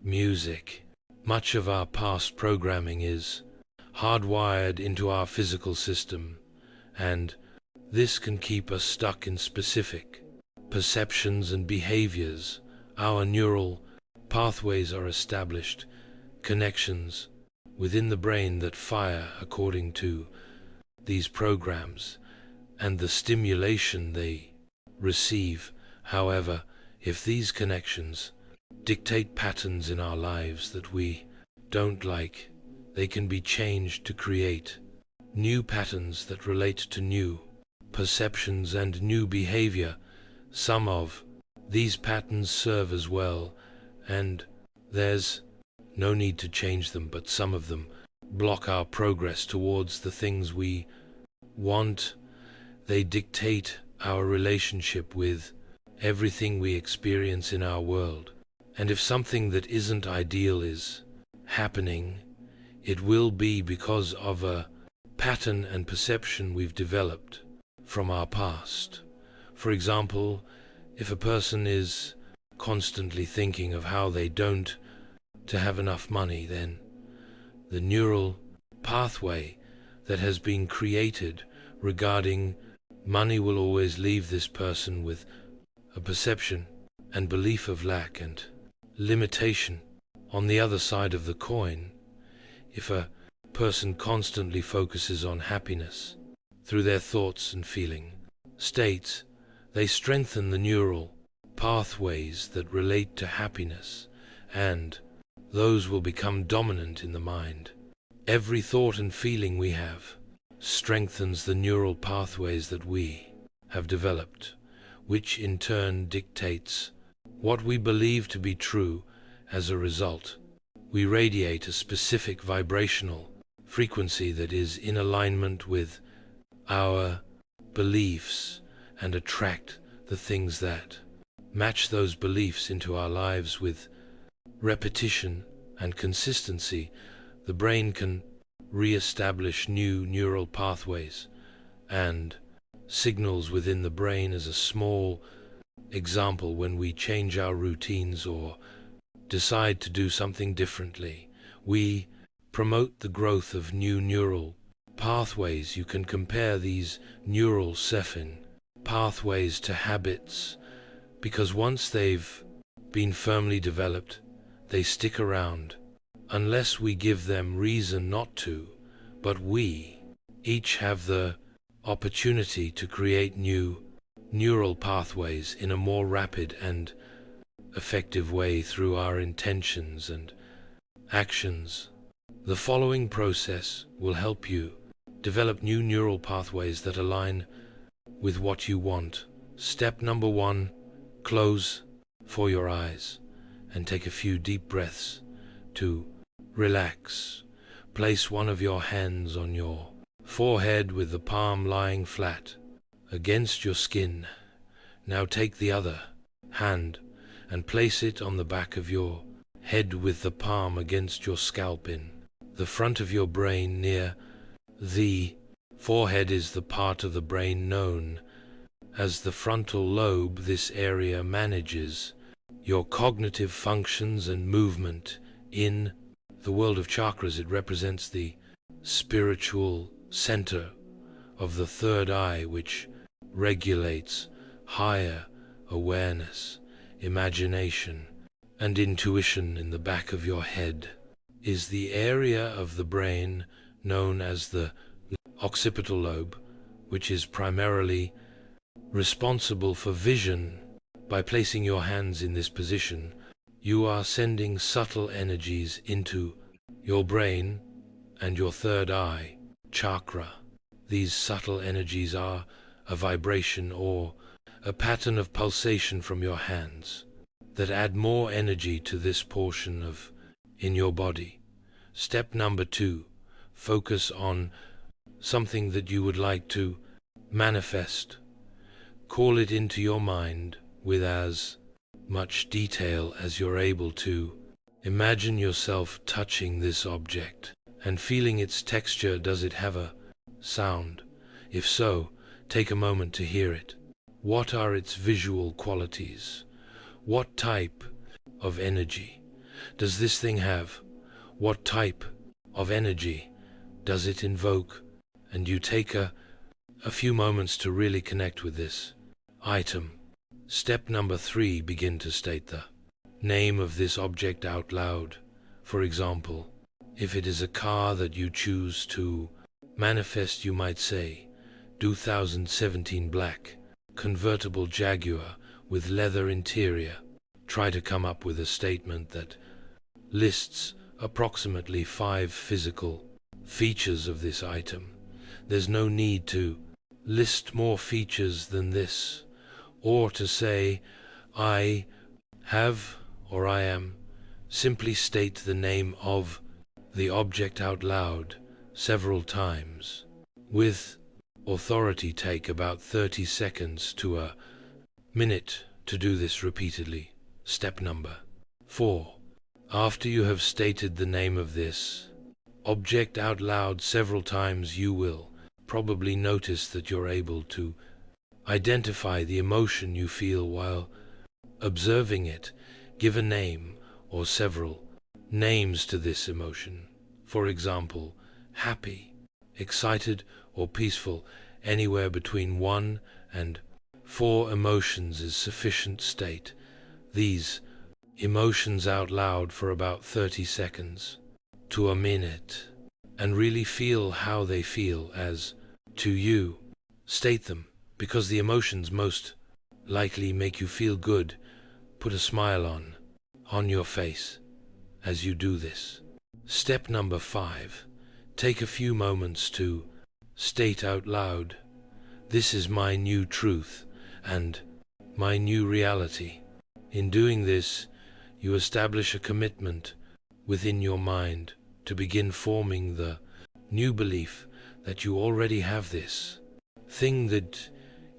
music. Much of our past programming is hardwired into our physical system, and this can keep us stuck in specific perceptions and behaviors. Our neural pathways are established connections within the brain that fire according to these programs and the stimulation they receive. However, if these connections dictate patterns in our lives that we don't like, they can be changed to create new patterns that relate to new perceptions and new behavior. Some of these patterns serve as well, and there's no need to change them, but some of them block our progress towards the things we want. They dictate our relationship with everything we experience in our world. And if something that isn't ideal is happening, it will be because of a pattern and perception we've developed from our past. For example, if a person is constantly thinking of how they don't to have enough money, then the neural pathway that has been created regarding money will always leave this person with a perception and belief of lack and limitation. On the other side of the coin, if a person constantly focuses on happiness through their thoughts and feeling states, they strengthen the neural pathways that relate to happiness, and those will become dominant in the mind. Every thought and feeling we have strengthens the neural pathways that we have developed, which in turn dictates what we believe to be true. As a result, we radiate a specific vibrational frequency that is in alignment with our beliefs and attract the things that match those beliefs into our lives. With repetition and consistency, the brain can re-establish new neural pathways and signals within the brain. As a small example, when we change our routines or decide to do something differently, we promote the growth of new neural pathways. You can compare these neural cephin pathways to habits, because once they've been firmly developed, they stick around unless we give them reason not to. But we each have the opportunity to create new neural pathways in a more rapid and effective way through our intentions and actions. The following process will help you develop new neural pathways that align with what you want. Step number 1, close for your eyes and take a few deep breaths to relax. Place one of your hands on your forehead with the palm lying flat against your skin. Now take the other hand and place it on the back of your head with the palm against your scalp. In the front of your brain near the forehead is the part of the brain known as the frontal lobe. This area manages your cognitive functions and movement. In the world of chakras, it represents the spiritual center of the third eye, which regulates higher awareness, imagination, and intuition. In the back of your head is the area of the brain known as the occipital lobe, which is primarily responsible for vision. By placing your hands in this position, you are sending subtle energies into your brain and your third eye chakra. These subtle energies are a vibration or a pattern of pulsation from your hands that add more energy to this portion of in your body. Step number 2, focus on something that you would like to manifest. Call it into your mind with as much detail as you're able to. Imagine yourself touching this object and feeling its texture. Does it have a sound? If so, take a moment to hear it. What are its visual qualities? What type of energy does this thing have? What type of energy does it invoke? And you take a few moments to really connect with this item. Step number 3, begin to state the name of this object out loud. For example, if it is a car that you choose to manifest, you might say, 2017 black, convertible Jaguar with leather interior. Try to come up with a statement that lists approximately 5 physical features of this item. There's no need to list more features than this, or to say, I have or I am. Simply state the name of the object out loud several times. With authority, take about 30 seconds to a minute to do this repeatedly. Step number 4. After you have stated the name of this object out loud several times, you will probably notice that you're able to identify the emotion you feel while observing it. Give a name or several names to this emotion. For example, happy, excited, or peaceful. Anywhere between 1 and 4 emotions is sufficient. State these emotions out loud for about 30 seconds to a minute and really feel how they feel as to you. State them because the emotions most likely make you feel good. Put a smile on your face as you do this. Step number 5. Take a few moments to state out loud, this is my new truth and my new reality. In doing this, you establish a commitment within your mind to begin forming the new belief that you already have this thing that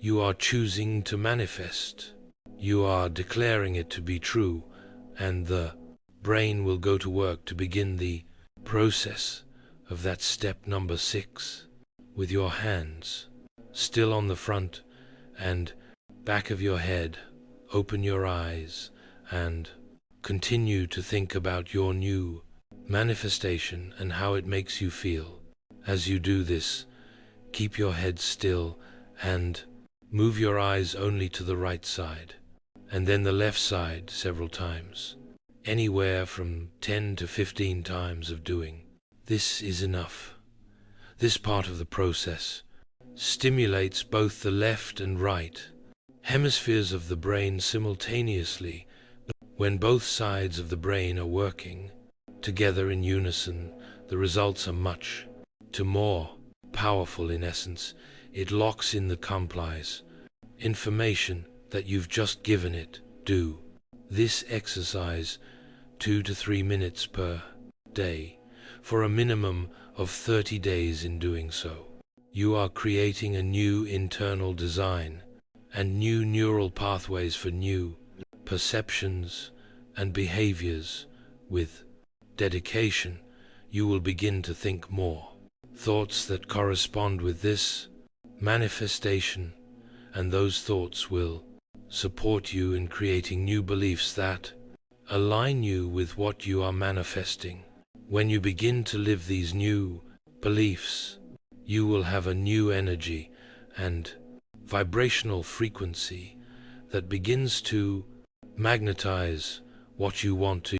you are choosing to manifest. You are declaring it to be true, and the brain will go to work to begin the process of that step number 6. With your hands still on the front and back of your head, open your eyes and continue to think about your new manifestation and how it makes you feel. As you do this, keep your head still and move your eyes only to the right side and then the left side several times. Anywhere from 10 to 15 times of doing this is enough. This part of the process stimulates both the left and right hemispheres of the brain simultaneously. When both sides of the brain are working together in unison, the results are much more powerful. In essence, it locks in the complies information that you've just given it. Do this exercise 2 to 3 minutes per day for a minimum of 30 days. In doing so, you are creating a new internal design and new neural pathways for new perceptions and behaviors. With dedication, you will begin to think more thoughts that correspond with this manifestation, and those thoughts will support you in creating new beliefs that align you with what you are manifesting. When you begin to live these new beliefs, you will have a new energy and vibrational frequency that begins to magnetize what you want to